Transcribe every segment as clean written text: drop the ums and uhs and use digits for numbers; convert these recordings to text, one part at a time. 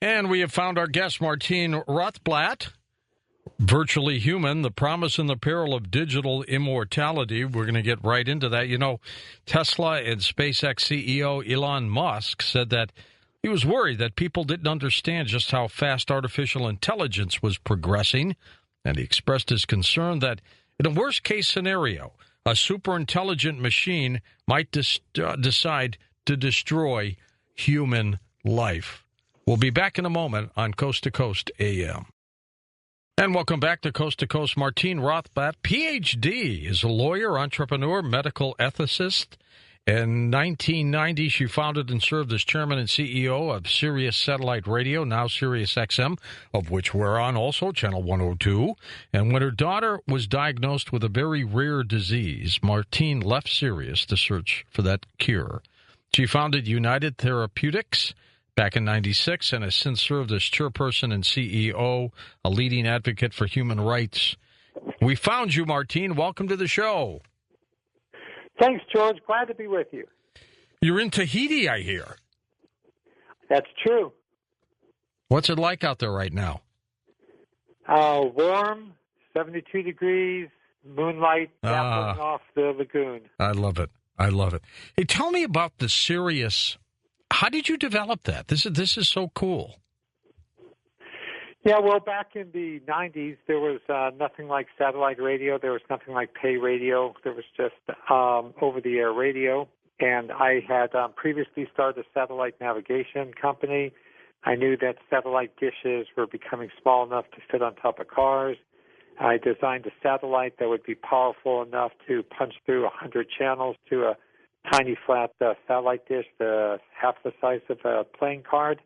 And we have found our guest, Martine Rothblatt, Virtually Human, the Promise and the Peril of Digital Immortality. We're going to get right into that. You know, Tesla and SpaceX CEO Elon Musk said that he was worried that people didn't understand just how fast artificial intelligence was progressing, and he expressed his concern that in a worst-case scenario, a superintelligent machine might decide to destroy human life. We'll be back in a moment on Coast to Coast AM. And welcome back to Coast. Martine Rothblatt, Ph.D., is a lawyer, entrepreneur, medical ethicist. In 1990, she founded and served as chairman and CEO of Sirius Satellite Radio, now Sirius XM, of which we're on also, Channel 102. And when her daughter was diagnosed with a very rare disease, Martine left Sirius to search for that cure. She founded United Therapeutics back in 96 and has since served as chairperson and CEO, a leading advocate for human rights. We found you, Martine. Welcome to the show. Thanks, George. Glad to be with you. You're in Tahiti, I hear. That's true. What's it like out there right now? Warm, 72 degrees, moonlight dappling off the lagoon. I love it. Hey, tell me about the Sirius. How did you develop that? This is so cool. Yeah, well, back in the 90s, there was nothing like satellite radio. There was nothing like pay radio. There was just over-the-air radio. And I had previously started a satellite navigation company. I knew that satellite dishes were becoming small enough to fit on top of cars. I designed a satellite that would be powerful enough to punch through 100 channels to a tiny flat satellite dish, half the size of a playing card.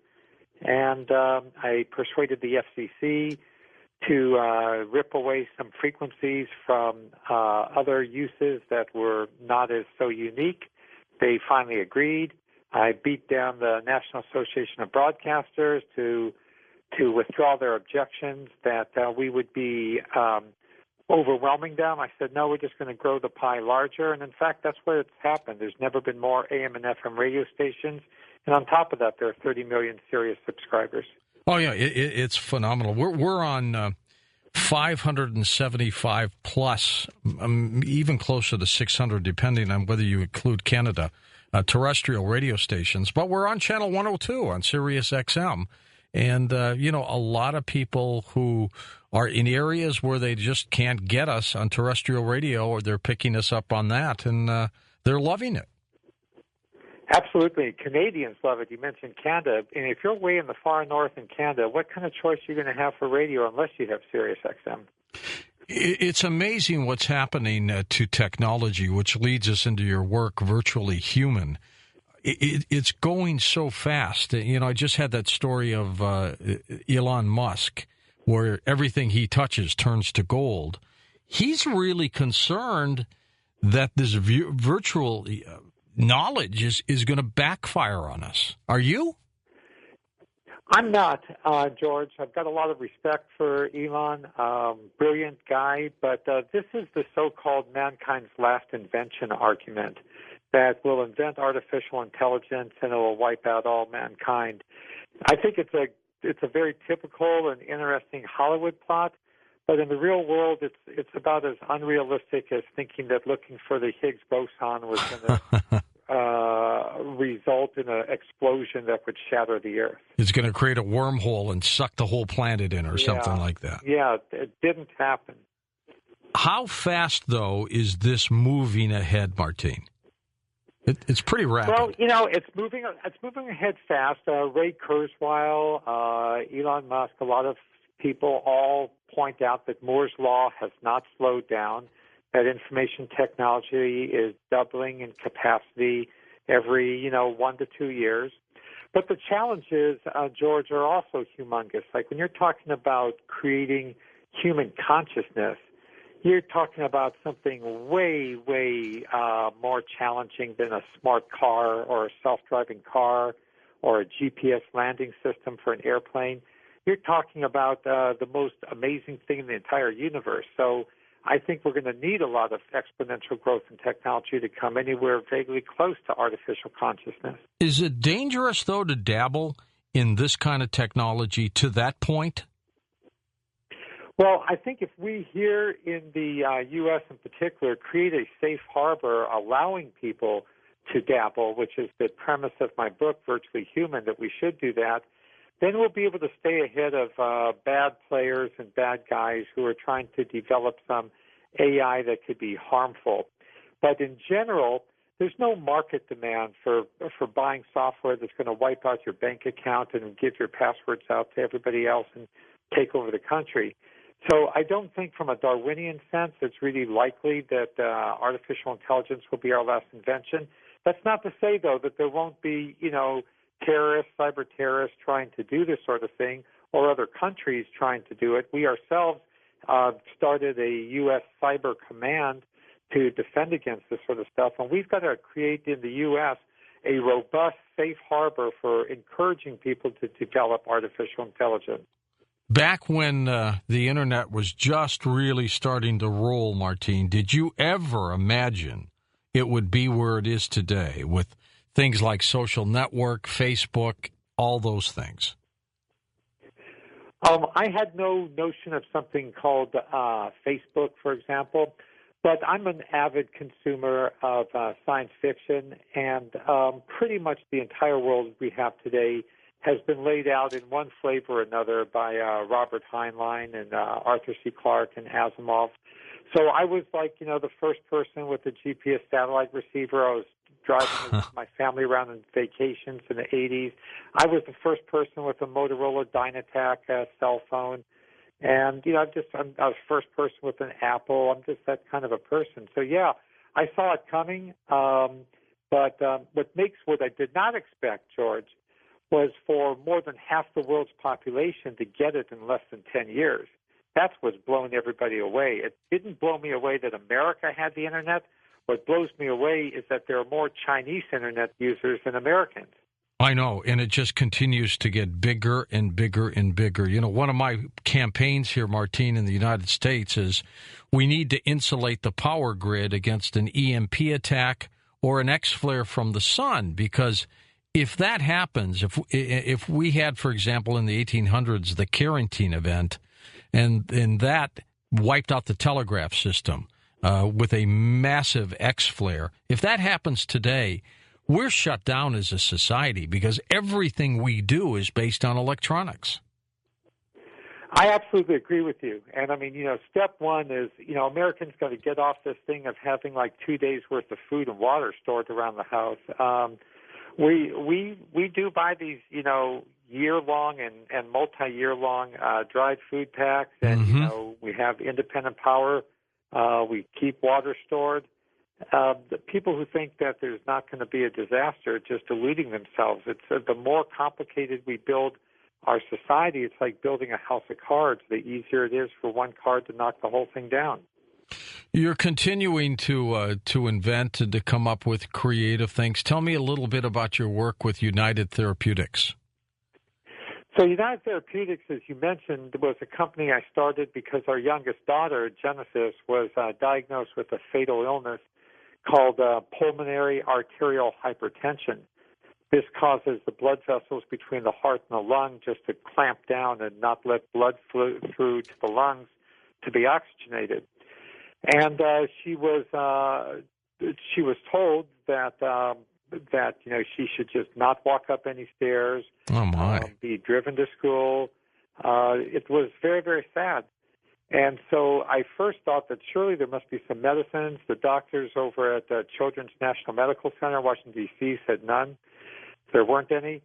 And I persuaded the FCC to rip away some frequencies from other uses that were not as so unique. They finally agreed. I beat down the National Association of Broadcasters to withdraw their objections that we would be overwhelming them. I said, no, we're just going to grow the pie larger. And in fact, that's what it's happened. There's never been more AM and FM radio stations. And on top of that, there are 30 million Sirius subscribers. Oh, yeah, it's phenomenal. We're on 575 plus, even closer to 600, depending on whether you include Canada, terrestrial radio stations. But we're on Channel 102 on Sirius XM. And, a lot of people who are in areas where they just can't get us on terrestrial radio, or they're picking us up on that, and they're loving it. Absolutely. Canadians love it. You mentioned Canada. And if you're way in the far north in Canada, what kind of choice are you going to have for radio unless you have Sirius XM? It's amazing what's happening to technology, which leads us into your work, Virtually Human. It's going so fast. I just had that story of Elon Musk, where everything he touches turns to gold. He's really concerned that this virtual knowledge is going to backfire on us. Are you? I'm not, George. I've got a lot of respect for Elon, brilliant guy, but this is the so-called mankind's last invention argument, that we'll invent artificial intelligence and it will wipe out all mankind. I think it's a very typical and interesting Hollywood plot, but in the real world, it's about as unrealistic as thinking that looking for the Higgs boson was going to result in an explosion that would shatter the Earth. It's going to create a wormhole and suck the whole planet in, or something like that. Yeah, it didn't happen. How fast, though, is this moving ahead, Martine? It's pretty rapid. Well, it's moving ahead fast. Ray Kurzweil, Elon Musk, a lot of people all point out that Moore's Law has not slowed down, that information technology is doubling in capacity every, 1 to 2 years. But the challenges, George, are also humongous. Like when you're talking about creating human consciousness, you're talking about something way, way more challenging than a smart car or a self-driving car or a GPS landing system for an airplane. You're talking about the most amazing thing in the entire universe. So I think we're going to need a lot of exponential growth in technology to come anywhere vaguely close to artificial consciousness. Is it dangerous, though, to dabble in this kind of technology to that point? Well, I think if we here in the U.S. in particular create a safe harbor allowing people to dabble, which is the premise of my book, Virtually Human, that we should do that, then we'll be able to stay ahead of bad players and bad guys who are trying to develop some AI that could be harmful. But in general, there's no market demand for buying software that's going to wipe out your bank account and give your passwords out to everybody else and take over the country. So I don't think from a Darwinian sense it's really likely that artificial intelligence will be our last invention. That's not to say, though, that there won't be, terrorists, cyber terrorists trying to do this sort of thing, or other countries trying to do it. We ourselves started a U.S. cyber command to defend against this sort of stuff, and we've got to create in the U.S. a robust, safe harbor for encouraging people to develop artificial intelligence. Back when the Internet was just really starting to roll, Martine, did you ever imagine it would be where it is today with things like social network, Facebook, all those things? I had no notion of something called Facebook, for example, but I'm an avid consumer of science fiction, and pretty much the entire world we have today has been laid out in one flavor or another by Robert Heinlein and Arthur C. Clarke and Asimov. So I was like, the first person with a GPS satellite receiver. I was driving my family around on vacations in the 80s. I was the first person with a Motorola Dynatac cell phone. And, I was the first person with an Apple. I'm just that kind of a person. So, yeah, I saw it coming. But what I did not expect, George, was for more than half the world's population to get it in less than 10 years. That's what's blown everybody away. It didn't blow me away that America had the Internet. What blows me away is that there are more Chinese Internet users than Americans. I know, and it just continues to get bigger and bigger and bigger. One of my campaigns here, Martine, in the United States is we need to insulate the power grid against an EMP attack or an X-flare from the sun, because if that happens, if we had, for example, in the 1800s, the Carrington event, and that wiped out the telegraph system with a massive X-flare, if that happens today, we're shut down as a society because everything we do is based on electronics. I absolutely agree with you. And, step one is, Americans got to get off this thing of having like 2 days' worth of food and water stored around the house. We do buy these, year-long and multi-year-long dried food packs, and, we have independent power. We keep water stored. The people who think that there's not going to be a disaster are just deluding themselves. It's the more complicated we build our society, it's like building a house of cards. The easier it is for one card to knock the whole thing down. You're continuing to invent and to come up with creative things. Tell me a little bit about your work with United Therapeutics. So United Therapeutics, as you mentioned, was a company I started because our youngest daughter, Genesis, was diagnosed with a fatal illness called pulmonary arterial hypertension. This causes the blood vessels between the heart and the lung just to clamp down and not let blood flow through to the lungs to be oxygenated. And she was told that she should just not walk up any stairs, be driven to school. It was very, very sad. And so I first thought that surely there must be some medicines. The doctors over at Children's National Medical Center in Washington, D.C. said none. There weren't any.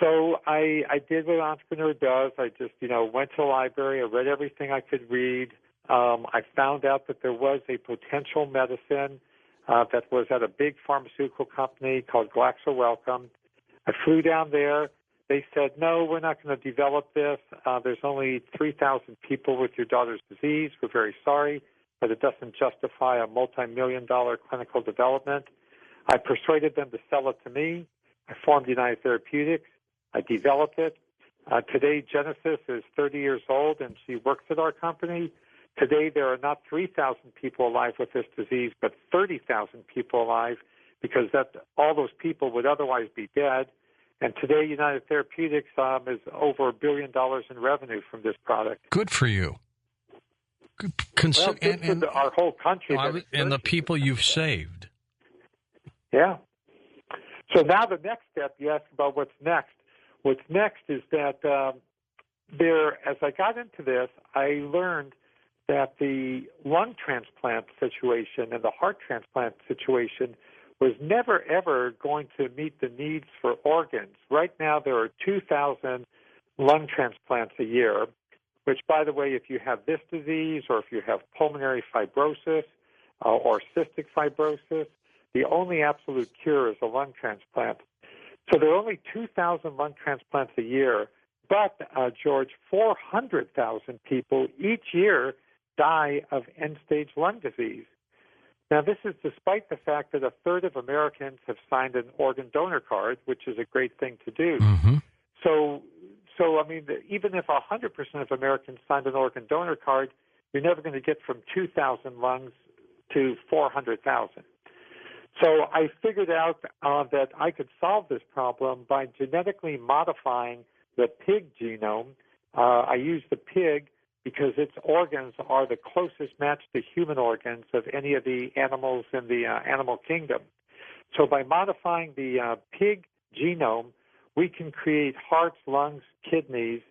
So I did what an entrepreneur does. I just, went to the library. I read everything I could read. I found out that there was a potential medicine that was at a big pharmaceutical company called Glaxo Wellcome. I flew down there. They said, no, we're not going to develop this. There's only 3,000 people with your daughter's disease. We're very sorry, but it doesn't justify a multi-million-dollar clinical development. I persuaded them to sell it to me. I formed United Therapeutics. I developed it. Today, Genesis is 30 years old, and she works at our company. Today, there are not 3,000 people alive with this disease, but 30,000 people alive, because all those people would otherwise be dead. And today, United Therapeutics is over $1 billion in revenue from this product. Good for you. Good for our whole country. And the people you've saved. Yeah. So now the next step, you asked about what's next. What's next is that as I got into this, I learned that the lung transplant situation and the heart transplant situation was never, ever going to meet the needs for organs. Right now, there are 2,000 lung transplants a year, which, by the way, if you have this disease or if you have pulmonary fibrosis or cystic fibrosis, the only absolute cure is a lung transplant. So there are only 2,000 lung transplants a year, but, George, 400,000 people each year die of end-stage lung disease. Now, this is despite the fact that a third of Americans have signed an organ donor card, which is a great thing to do. Mm-hmm. So I mean, even if 100% of Americans signed an organ donor card, you're never going to get from 2,000 lungs to 400,000. So I figured out that I could solve this problem by genetically modifying the pig genome. I use the pig because its organs are the closest match to human organs of any of the animals in the animal kingdom. So by modifying the pig genome, we can create hearts, lungs, kidneys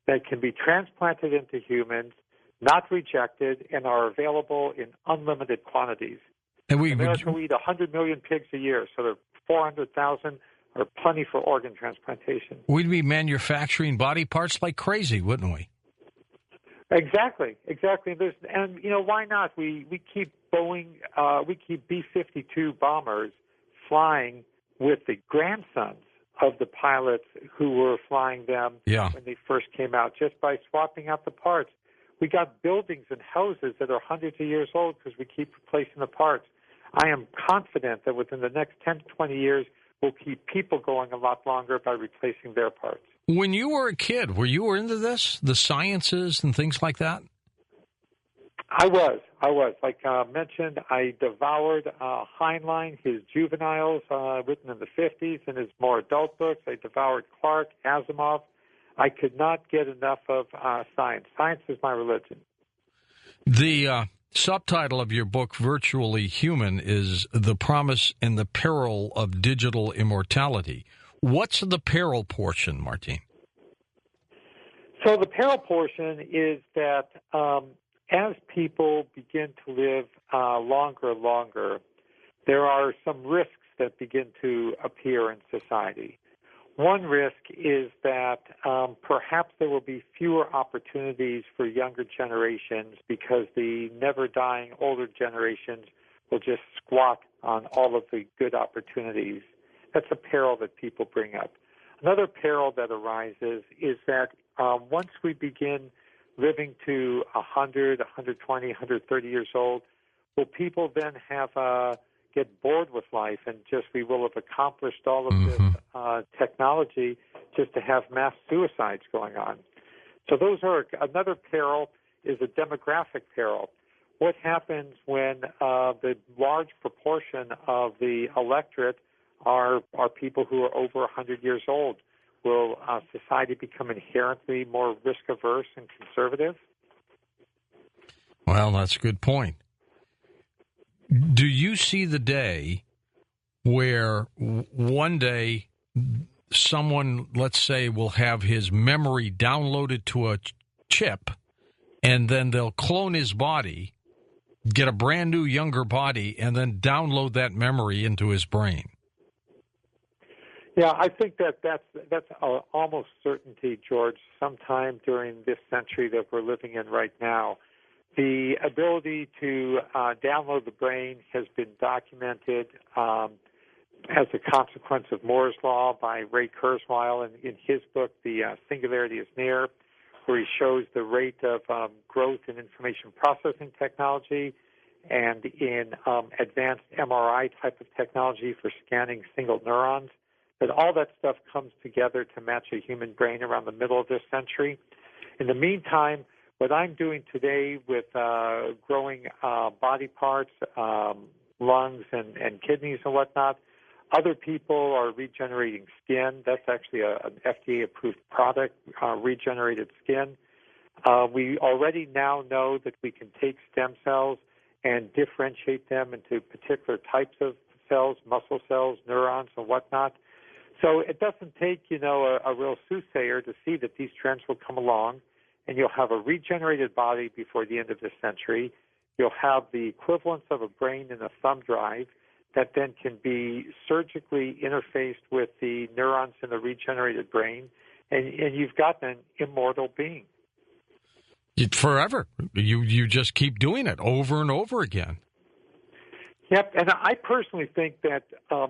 that can be transplanted into humans, not rejected, and are available in unlimited quantities. And America, we eat 100 million pigs a year, so there are 400,000 are plenty for organ transplantation. We'd be manufacturing body parts like crazy, wouldn't we? Exactly. And why not? We keep Boeing, we keep B-52 bombers flying with the grandsons of the pilots who were flying them when they first came out, just by swapping out the parts. We got buildings and houses that are hundreds of years old because we keep replacing the parts. I am confident that within the next 10 to 20 years, we'll keep people going a lot longer by replacing their parts. When you were a kid, were you into this, the sciences and things like that? I was. Like mentioned, I devoured Heinlein, his juveniles written in the 50s, and his more adult books. I devoured Clark, Asimov. I could not get enough of science. Science is my religion. The subtitle of your book, Virtually Human, is The Promise and the Peril of Digital Immortality. What's the peril portion, Martine? So the peril portion is that as people begin to live longer, there are some risks that begin to appear in society. One risk is that perhaps there will be fewer opportunities for younger generations because the never-dying older generations will just squat on all of the good opportunities. That's a peril that people bring up. Another peril that arises is that once we begin living to 100, 120, 130 years old, will people then get bored with life and just we will have accomplished all of this technology just to have mass suicides going on? So those are another peril is a demographic peril. What happens when the large proportion of the electorate are people who are over 100 years old? Will society become inherently more risk-averse and conservative? Well, that's a good point. Do you see the day where one day someone, let's say, will have his memory downloaded to a chip, and then they'll clone his body, get a brand new, younger body, and then download that memory into his brain? Yeah, I think that's almost certainty, George, sometime during this century that we're living in right now. The ability to download the brain has been documented as a consequence of Moore's Law by Ray Kurzweil in his book, The Singularity is Near, where he shows the rate of growth in information processing technology and in advanced MRI type of technology for scanning single neurons. But all that stuff comes together to match a human brain around the middle of this century. In the meantime, what I'm doing today with growing body parts, lungs and kidneys and whatnot, Other people are regenerating skin. That's actually an FDA-approved product, regenerated skin. We already now know that we can take stem cells and differentiate them into particular types of cells, muscle cells, neurons, and whatnot. So it doesn't take, a real soothsayer to see that these trends will come along, and you'll have a regenerated body before the end of this century. You'll have the equivalence of a brain in a thumb drive that then can be surgically interfaced with the neurons in the regenerated brain, and you've got an immortal being. Forever. You just keep doing it over and over again. Yep, and I personally think that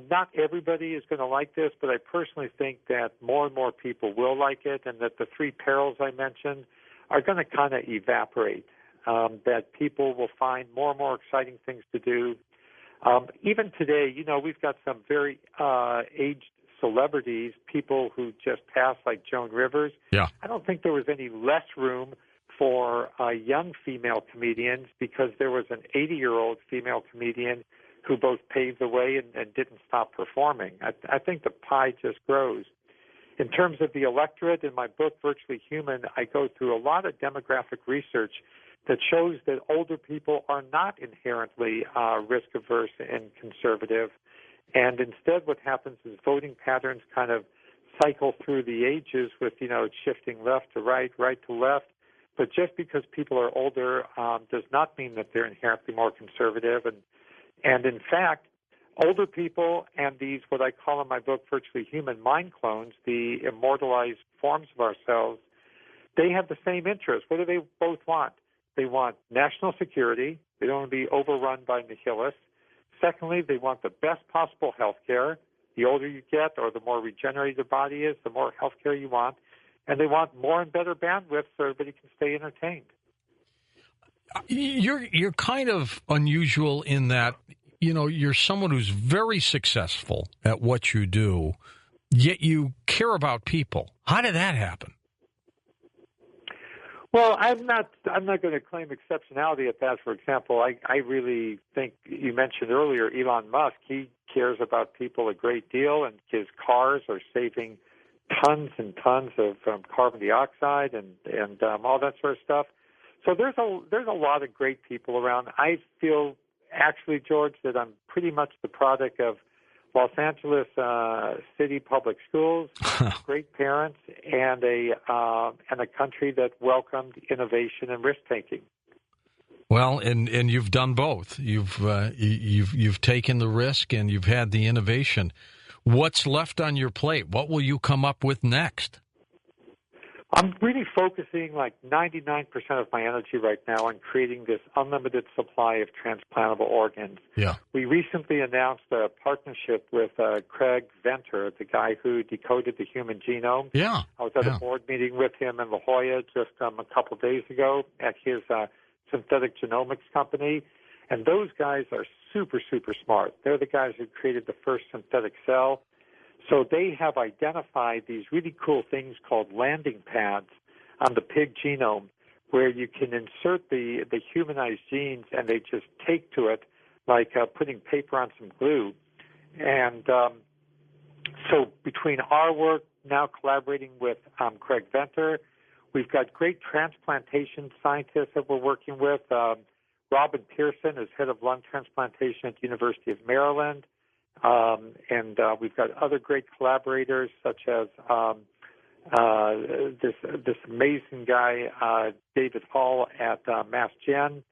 not everybody is going to like this, but I personally think that more and more people will like it, and that the three perils I mentioned are going to kind of evaporate, that people will find more and more exciting things to do. Even today, we've got some very aged celebrities, people who just passed, like Joan Rivers. Yeah. I don't think there was any less room for young female comedians, because there was an 80-year-old female comedian who both paved the way and didn't stop performing. I think the pie just grows. In terms of the electorate, in my book, Virtually Human, I go through a lot of demographic research that shows that older people are not inherently risk-averse and conservative. And instead what happens is voting patterns kind of cycle through the ages with, shifting left to right, right to left. But just because people are older does not mean that they're inherently more conservative. And in fact, older people and these, what I call in my book, Virtually Human, mind clones, the immortalized forms of ourselves, they have the same interests. What do they both want? They want national security. They don't want to be overrun by nihilists. Secondly, they want the best possible health care. The older you get, or the more regenerated your body is, the more health care you want. And they want more and better bandwidth so everybody can stay entertained. You're kind of unusual in that, you're someone who's very successful at what you do, yet you care about people. How did that happen? Well, I'm not going to claim exceptionality at that. For example, I really think, you mentioned earlier Elon Musk. He cares about people a great deal, and his cars are saving tons and tons of carbon dioxide and all that sort of stuff. So there's a lot of great people around. I feel actually, George, that I'm pretty much the product of Los Angeles City Public Schools, great parents, and a country that welcomed innovation and risk taking. Well, and you've done both. You've taken the risk and you've had the innovation. What's left on your plate? What will you come up with next? I'm really focusing like 99% of my energy right now on creating this unlimited supply of transplantable organs. Yeah. We recently announced a partnership with Craig Venter, the guy who decoded the human genome. Yeah. I was at a board meeting with him in La Jolla just a couple days ago at his synthetic genomics company. And those guys are super, super smart. They're the guys who created the first synthetic cell. So they have identified these really cool things called landing pads on the pig genome, where you can insert the humanized genes and they just take to it like putting paper on some glue. And so between our work, now collaborating with Craig Venter, we've got great transplantation scientists that we're working with. Robin Pearson is head of lung transplantation at the University of Maryland. And we've got other great collaborators, such as this amazing guy, David Hall at Mass Gen.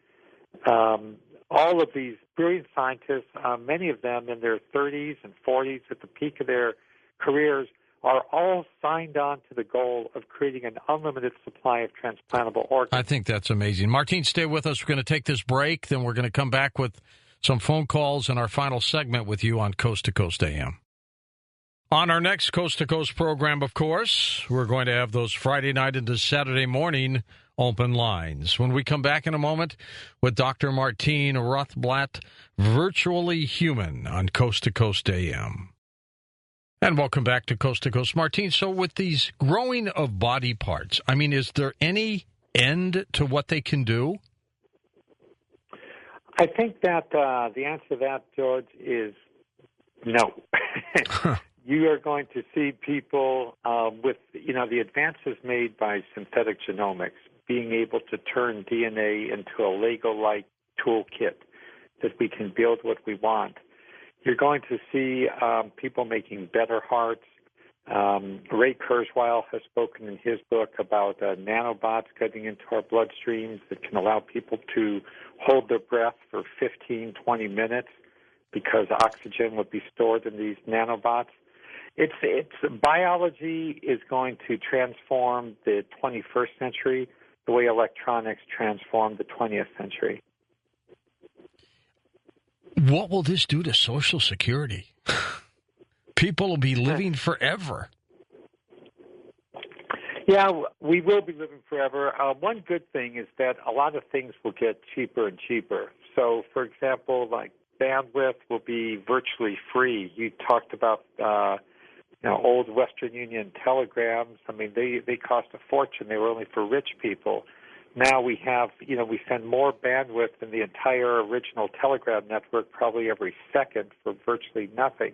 All of these brilliant scientists, many of them in their 30s and 40s at the peak of their careers, are all signed on to the goal of creating an unlimited supply of transplantable organs. I think that's amazing. Martine, stay with us. We're going to take this break, then we're going to come back with some phone calls in our final segment with you on Coast to Coast AM. On our next Coast to Coast program, of course, we're going to have those Friday night into Saturday morning open lines. When we come back in a moment with Dr. Martine Rothblatt, Virtually Human on Coast to Coast AM. And welcome back to Coast. Martine, so with these growing of body parts, I mean, is there any end to what they can do? I think that the answer to that, George, is No. You are going to see people with, the advances made by synthetic genomics, being able to turn DNA into a Lego-like toolkit that we can build what we want. You're going to see people making better hearts. Ray Kurzweil has spoken in his book about nanobots getting into our bloodstreams that can allow people to hold their breath for 15, 20 minutes because oxygen would be stored in these nanobots. It's biology is going to transform the 21st century the way electronics transformed the 20th century. What will this do to Social Security? People will be living forever. Yeah, we will be living forever. One good thing is that a lot of things will get cheaper and cheaper. So, for example, like bandwidth will be virtually free. You talked about old Western Union telegrams. I mean, they cost a fortune. They were only for rich people. Now we have, we send more bandwidth than the entire original telegram network probably every second for virtually nothing.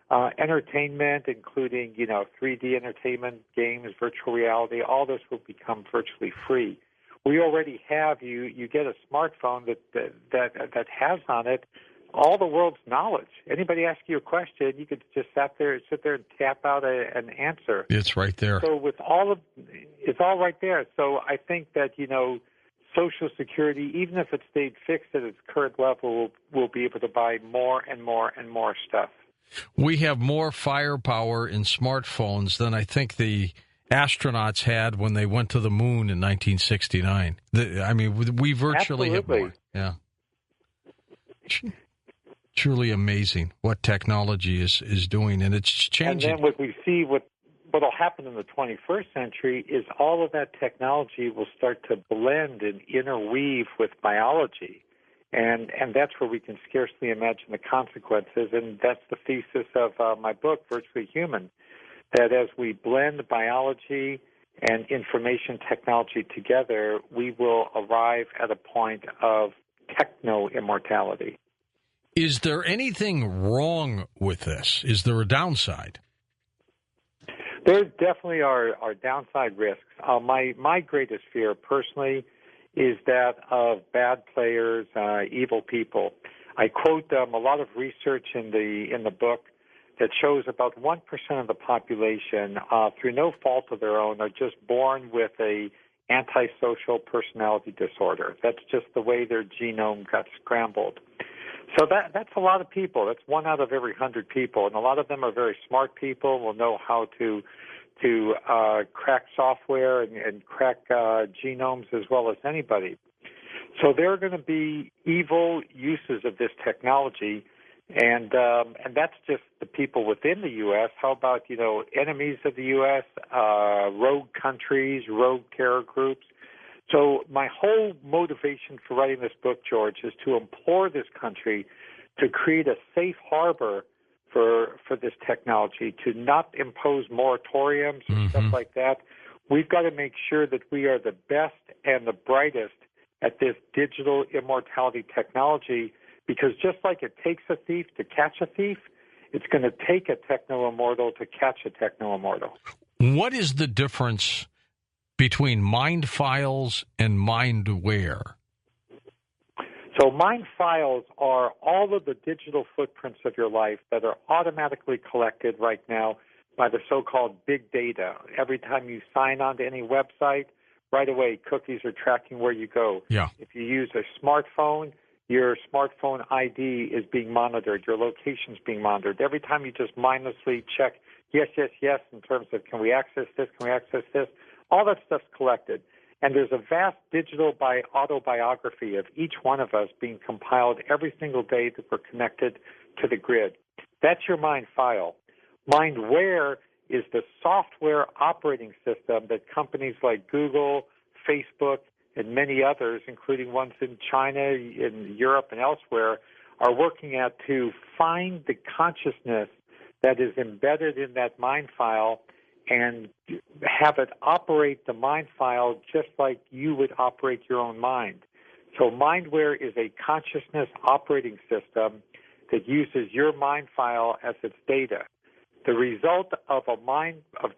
Entertainment, including, 3D entertainment, games, virtual reality, all this will become virtually free. We already have, you get a smartphone that has on it all the world's knowledge. Anybody ask you a question, you could just sit there and tap out an answer. It's right there. So it's all right there. So I think that, Social Security, even if it stayed fixed at its current level, will be able to buy more and more and more stuff. We have more firepower in smartphones than I think the astronauts had when they went to the moon in 1969. We virtually have more. Yeah. Truly amazing what technology is doing, and it's changing. And then what we see, what'll happen in the 21st century is all of that technology will start to blend and interweave with biology. And that's where we can scarcely imagine the consequences. And that's the thesis of my book, Virtually Human, that as we blend biology and information technology together, we will arrive at a point of techno-immortality. Is there anything wrong with this? Is there a downside? There definitely are downside risks. My greatest fear personally is that of bad players, evil people. I quote a lot of research in the book that shows about 1% of the population, through no fault of their own, are just born with a antisocial personality disorder. That's just the way their genome got scrambled. So that's a lot of people. That's 1 out of every 100 people, and a lot of them are very smart people, will know how to crack software and crack genomes as well as anybody. So there are going to be evil uses of this technology, and that's just the people within the U.S. How about, enemies of the U.S., rogue countries, rogue terror groups? So my whole motivation for writing this book, George, is to implore this country to create a safe harbor for this technology, to not impose moratoriums and stuff like that. We've got to make sure that we are the best and the brightest at this digital immortality technology, because just like it takes a thief to catch a thief, it's going to take a techno-immortal to catch a techno-immortal. What is the difference between mind files and mindware? So mind files are all of the digital footprints of your life that are automatically collected right now by the so-called big data. Every time you sign on to any website, right away cookies are tracking where you go. Yeah. If you use a smartphone, your smartphone ID is being monitored. Your location is being monitored. Every time you just mindlessly check yes, in terms of can we access this, all that stuff's collected. And there's a vast digital autobiography of each one of us being compiled every single day that we're connected to the grid. That's your mind file. Mindware is the software operating system that companies like Google, Facebook, and many others, including ones in China, in Europe, and elsewhere, are working at to find the consciousness that is embedded in that mind file and have it operate the mind file just like you would operate your own mind. So mindware is a consciousness operating system that uses your mind file as its data. The result of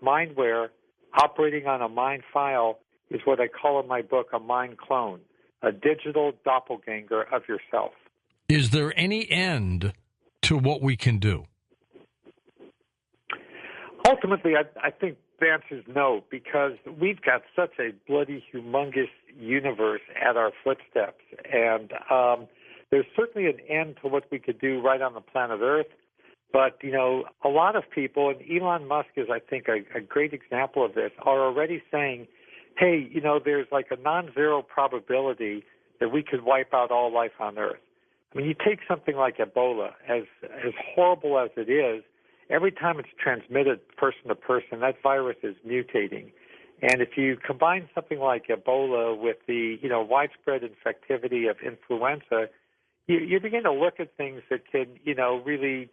mindware operating on a mind file is what I call in my book a mind clone, a digital doppelganger of yourself. Is there any end to what we can do? Ultimately, I think the answer is no, because we've got such a bloody, humongous universe at our footsteps. And there's certainly an end to what we could do right on the planet Earth. But, a lot of people, and Elon Musk is, I think, a great example of this, are already saying, hey, there's like a non-zero probability that we could wipe out all life on Earth. I mean, you take something like Ebola, as horrible as it is, every time it's transmitted person to person, that virus is mutating. And if you combine something like Ebola with the, widespread infectivity of influenza, you begin to look at things that can, really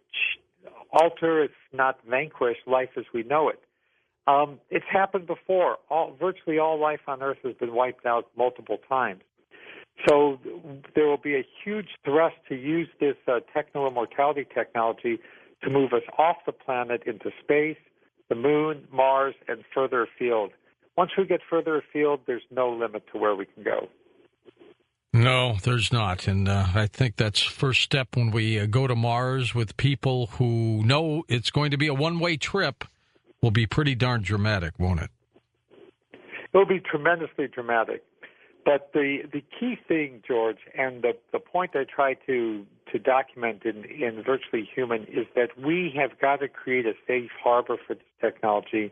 alter, if not vanquish, life as we know it. It's happened before. Virtually all life on Earth has been wiped out multiple times. So there will be a huge thrust to use this techno-immortality technology to move us off the planet into space, the moon, Mars, and further afield. Once we get further afield, there's no limit to where we can go. No, there's not. And I think that's first step when we go to Mars with people who know it's going to be a one-way trip will be pretty darn dramatic, won't it? It'll be tremendously dramatic. But the key thing, George, and the point I try to document in Virtually Human is that we have got to create a safe harbor for this technology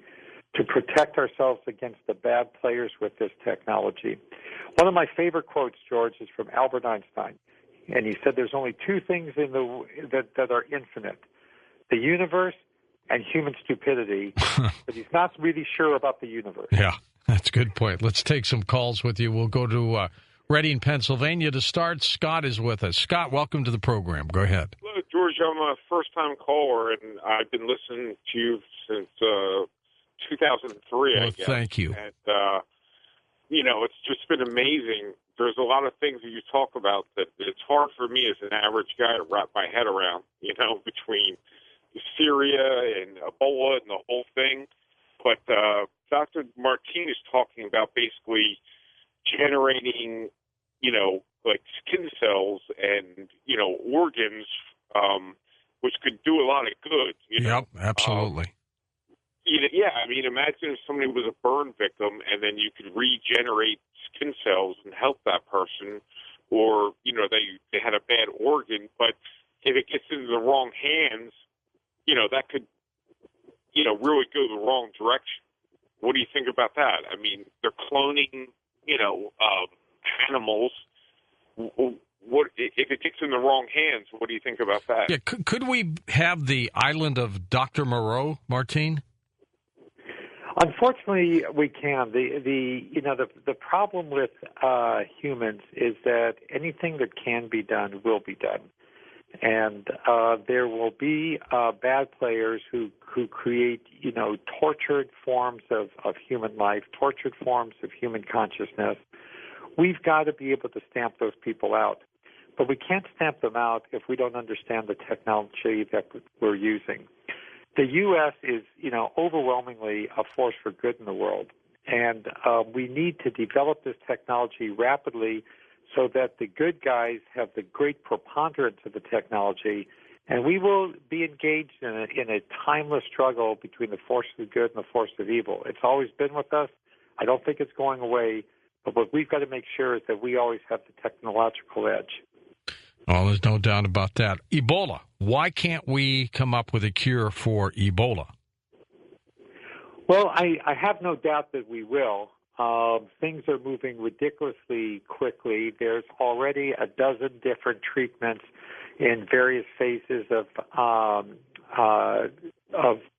to protect ourselves against the bad players with this technology. One of my favorite quotes, George, is from Albert Einstein, and he said there's only two things that are infinite, the universe and human stupidity, but he's not really sure about the universe. Yeah, that's a good point. Let's take some calls with you. We'll go to Reading, Pennsylvania to start. Scott is with us. Scott, welcome to the program. Go ahead. Hello, George. I'm a first-time caller, and I've been listening to you since 2003, I guess. Thank you. And, it's just been amazing. There's a lot of things that you talk about that it's hard for me as an average guy to wrap my head around, between Syria and Ebola and the whole thing. But Dr. Martin is talking about basically generating, like skin cells and, organs, which could do a lot of good. Yep, absolutely. Imagine if somebody was a burn victim and then you could regenerate skin cells and help that person, or, they had a bad organ, but if it gets into the wrong hands, that could, really go the wrong direction. What do you think about that? I mean, they're cloning, animals. What if it gets in the wrong hands? What do you think about that? Yeah, could we have the island of Dr. Moreau, Martine? Unfortunately, we can. The problem with humans is that anything that can be done will be done, and there will be bad players who create tortured forms of human life, tortured forms of human consciousness. We've got to be able to stamp those people out, but we can't stamp them out if we don't understand the technology that we're using. The U.S. is, overwhelmingly a force for good in the world, and we need to develop this technology rapidly so that the good guys have the great preponderance of the technology, and we will be engaged in a timeless struggle between the forces of good and the forces of evil. It's always been with us. I don't think it's going away, but what we've got to make sure is that we always have the technological edge. Oh, there's no doubt about that. Ebola. Why can't we come up with a cure for Ebola? Well, I have no doubt that we will. Things are moving ridiculously quickly. There's already a dozen different treatments in various phases of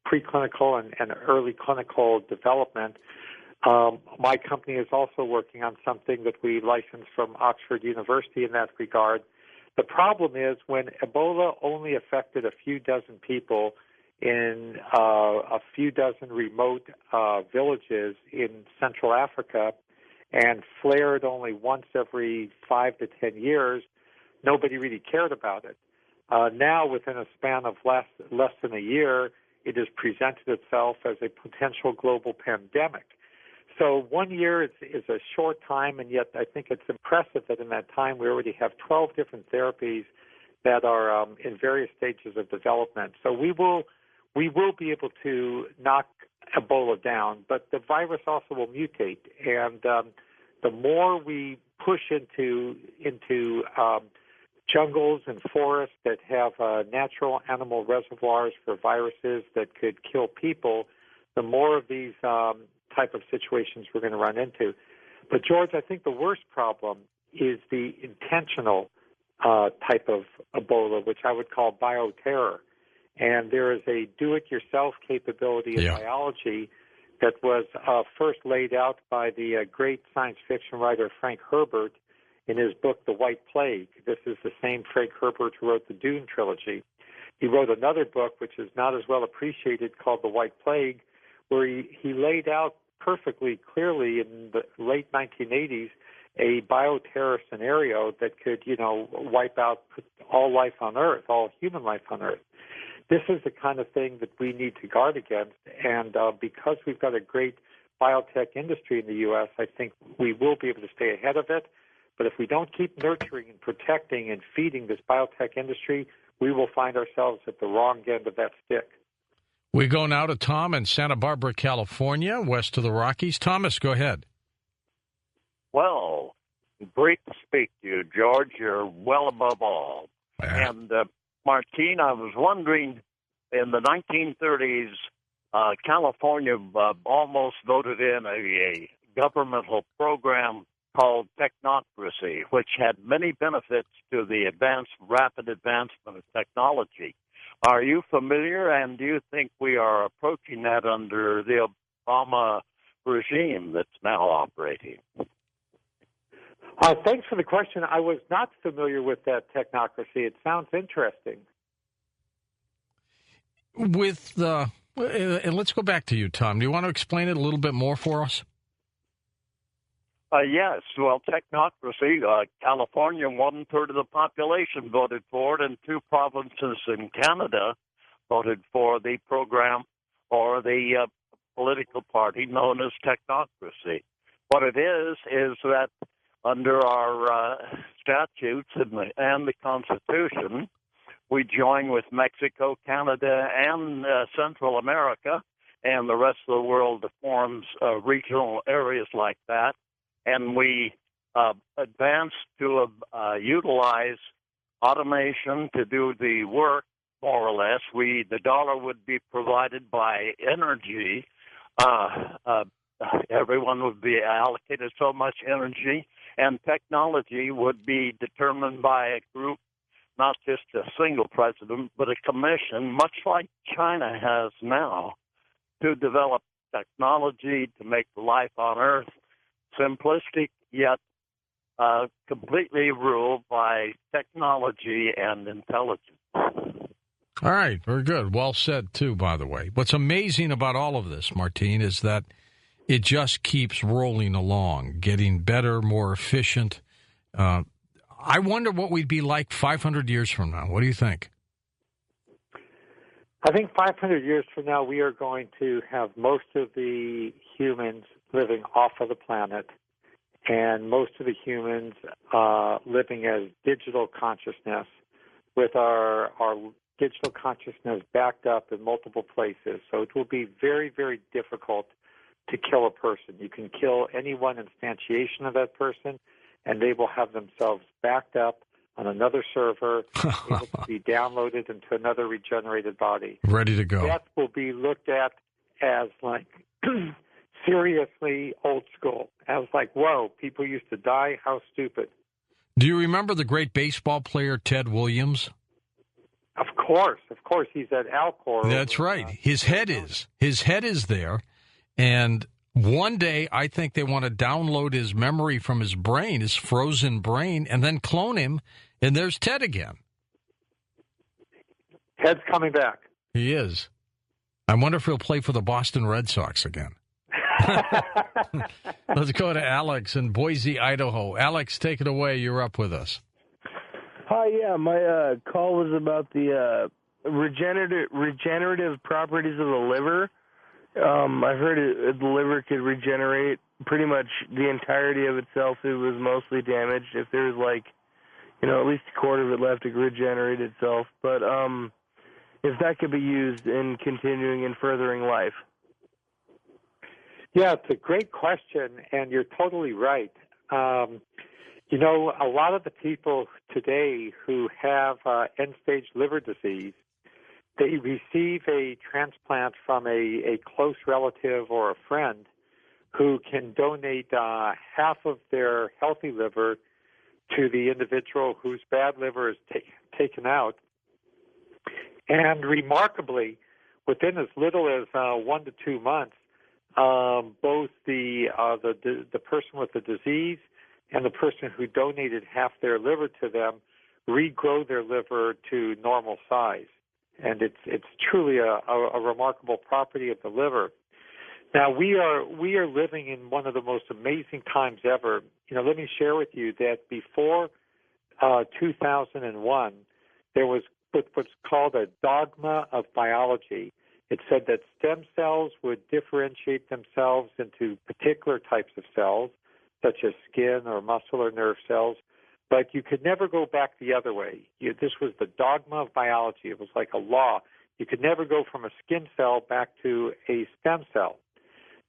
preclinical and early clinical development. My company is also working on something that we licensed from Oxford University in that regard. The problem is when Ebola only affected a few dozen people in a few dozen remote villages in Central Africa and flared only once every 5 to 10 years, nobody really cared about it. Now, within a span of less than a year, it has presented itself as a potential global pandemic. So 1 year is a short time, and yet I think it's impressive that in that time we already have 12 different therapies that are in various stages of development. So we will be able to knock Ebola down, but the virus also will mutate, and the more we push into jungles and forests that have natural animal reservoirs for viruses that could kill people, the more of these type of situations we're going to run into. But, George, I think the worst problem is the intentional type of Ebola, which I would call bioterror. And there is a do-it-yourself capability in biology that was first laid out by the great science fiction writer Frank Herbert in his book, The White Plague. This is the same Frank Herbert who wrote the Dune trilogy. He wrote another book, which is not as well appreciated, called The White Plague, where he laid out perfectly clearly in the late 1980s a bioterror scenario that could, wipe out all life on Earth, all human life on Earth. This is the kind of thing that we need to guard against, and because we've got a great biotech industry in the U.S., I think we will be able to stay ahead of it. But if we don't keep nurturing and protecting and feeding this biotech industry, we will find ourselves at the wrong end of that stick. We go now to Tom in Santa Barbara, California, west of the Rockies. Thomas, go ahead. Well, great to speak to you, George. You're well above all. And, Martine, I was wondering, in the 1930s, California almost voted in a governmental program called technocracy, which had many benefits to the rapid advancement of technology. Are you familiar, and do you think we are approaching that under the Obama regime that's now operating? Thanks for the question. I was not familiar with that technocracy. It sounds interesting. And let's go back to you, Tom. Do you want to explain it a little bit more for us? Yes. Well, technocracy, California, 1/3 of the population voted for it, and 2 provinces in Canada voted for the program or the political party known as technocracy. What it is that under our statutes and the Constitution, we join with Mexico, Canada, and Central America, and the rest of the world that forms regional areas like that. And we advance to utilize automation to do the work, more or less. The dollar would be provided by energy. Everyone would be allocated so much energy, and technology would be determined by a group, not just a single president, but a commission, much like China has now, to develop technology to make life on Earth simplistic, yet completely ruled by technology and intelligence. All right, very good. Well said, too, by the way. What's amazing about all of this, Martine, is that it just keeps rolling along, getting better, more efficient. I wonder what we'd be like 500 years from now. What do you think? I think 500 years from now, we are going to have most of the humans living off of the planet, and most of the humans living as digital consciousness, with our digital consciousness backed up in multiple places. So it will be very, very difficult to kill a person. You can kill any one instantiation of that person, and they will have themselves backed up on another server, able to be downloaded into another regenerated body. Ready to go. Death will be looked at as like seriously old school. I was like, whoa, people used to die? How stupid. Do you remember the great baseball player Ted Williams? Of course. He's at Alcor. That's right. His head is there. And one day, I think they want to download his memory from his brain, his frozen brain, and then clone him. And there's Ted again. Ted's coming back. He is. I wonder if he'll play for the Boston Red Sox again. Let's go to Alex in Boise, Idaho. Alex, take it away. You're up with us. Hi, yeah, my call was about the regenerative properties of the liver. I've heard the liver could regenerate pretty much the entirety of itself. It was mostly damaged. If there's at least a quarter of it left, it could regenerate itself. But if that could be used in continuing and furthering life. Yeah, it's a great question, and you're totally right. A lot of the people today who have end-stage liver disease, they receive a transplant from a close relative or a friend who can donate half of their healthy liver to the individual whose bad liver is taken out. And remarkably, within as little as 1 to 2 months, both the person with the disease and the person who donated half their liver to them regrow their liver to normal size. And it's truly a remarkable property of the liver. Now, we are living in one of the most amazing times ever. Let me share with you that before 2001, there was what's called a dogma of biology. It said that stem cells would differentiate themselves into particular types of cells, such as skin or muscle or nerve cells, but you could never go back the other way. This was the dogma of biology. It was like a law. You could never go from a skin cell back to a stem cell.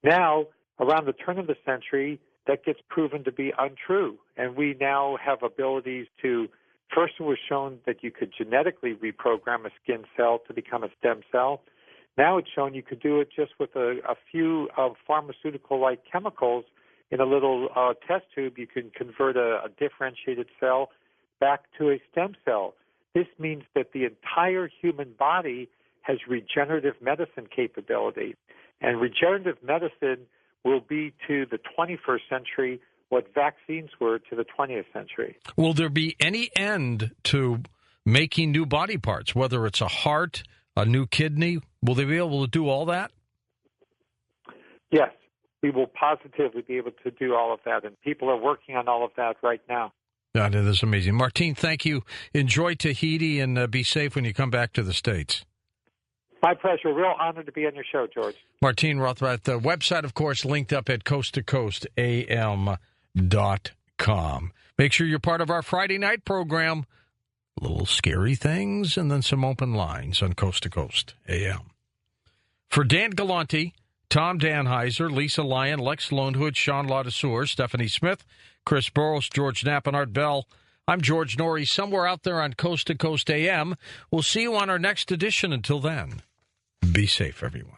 Now, around the turn of the century, that gets proven to be untrue, and we now have abilities to, first it was shown that you could genetically reprogram a skin cell to become a stem cell. Now it's shown you could do it just with a few pharmaceutical-like chemicals in a little test tube. You can convert a differentiated cell back to a stem cell. This means that the entire human body has regenerative medicine capability. And regenerative medicine will be to the 21st century what vaccines were to the 20th century. Will there be any end to making new body parts, whether it's a heart, a new kidney? Will they be able to do all that? Yes, we will positively be able to do all of that, and people are working on all of that right now. That is amazing. Martin, thank you. Enjoy Tahiti and be safe when you come back to the States. My pleasure. Real honor to be on your show, George. Martin Rothblatt, the website, of course, linked up at coasttocoastam.com. Make sure you're part of our Friday night program. Little scary things and then some open lines on Coast to Coast AM. For Dan Galante, Tom Danheiser, Lisa Lyon, Lex Lonehood, Sean Ladesseur, Stephanie Smith, Chris Burrows, George Knapp, and Art Bell, I'm George Norrie, somewhere out there on Coast to Coast AM. We'll see you on our next edition. Until then, be safe, everyone.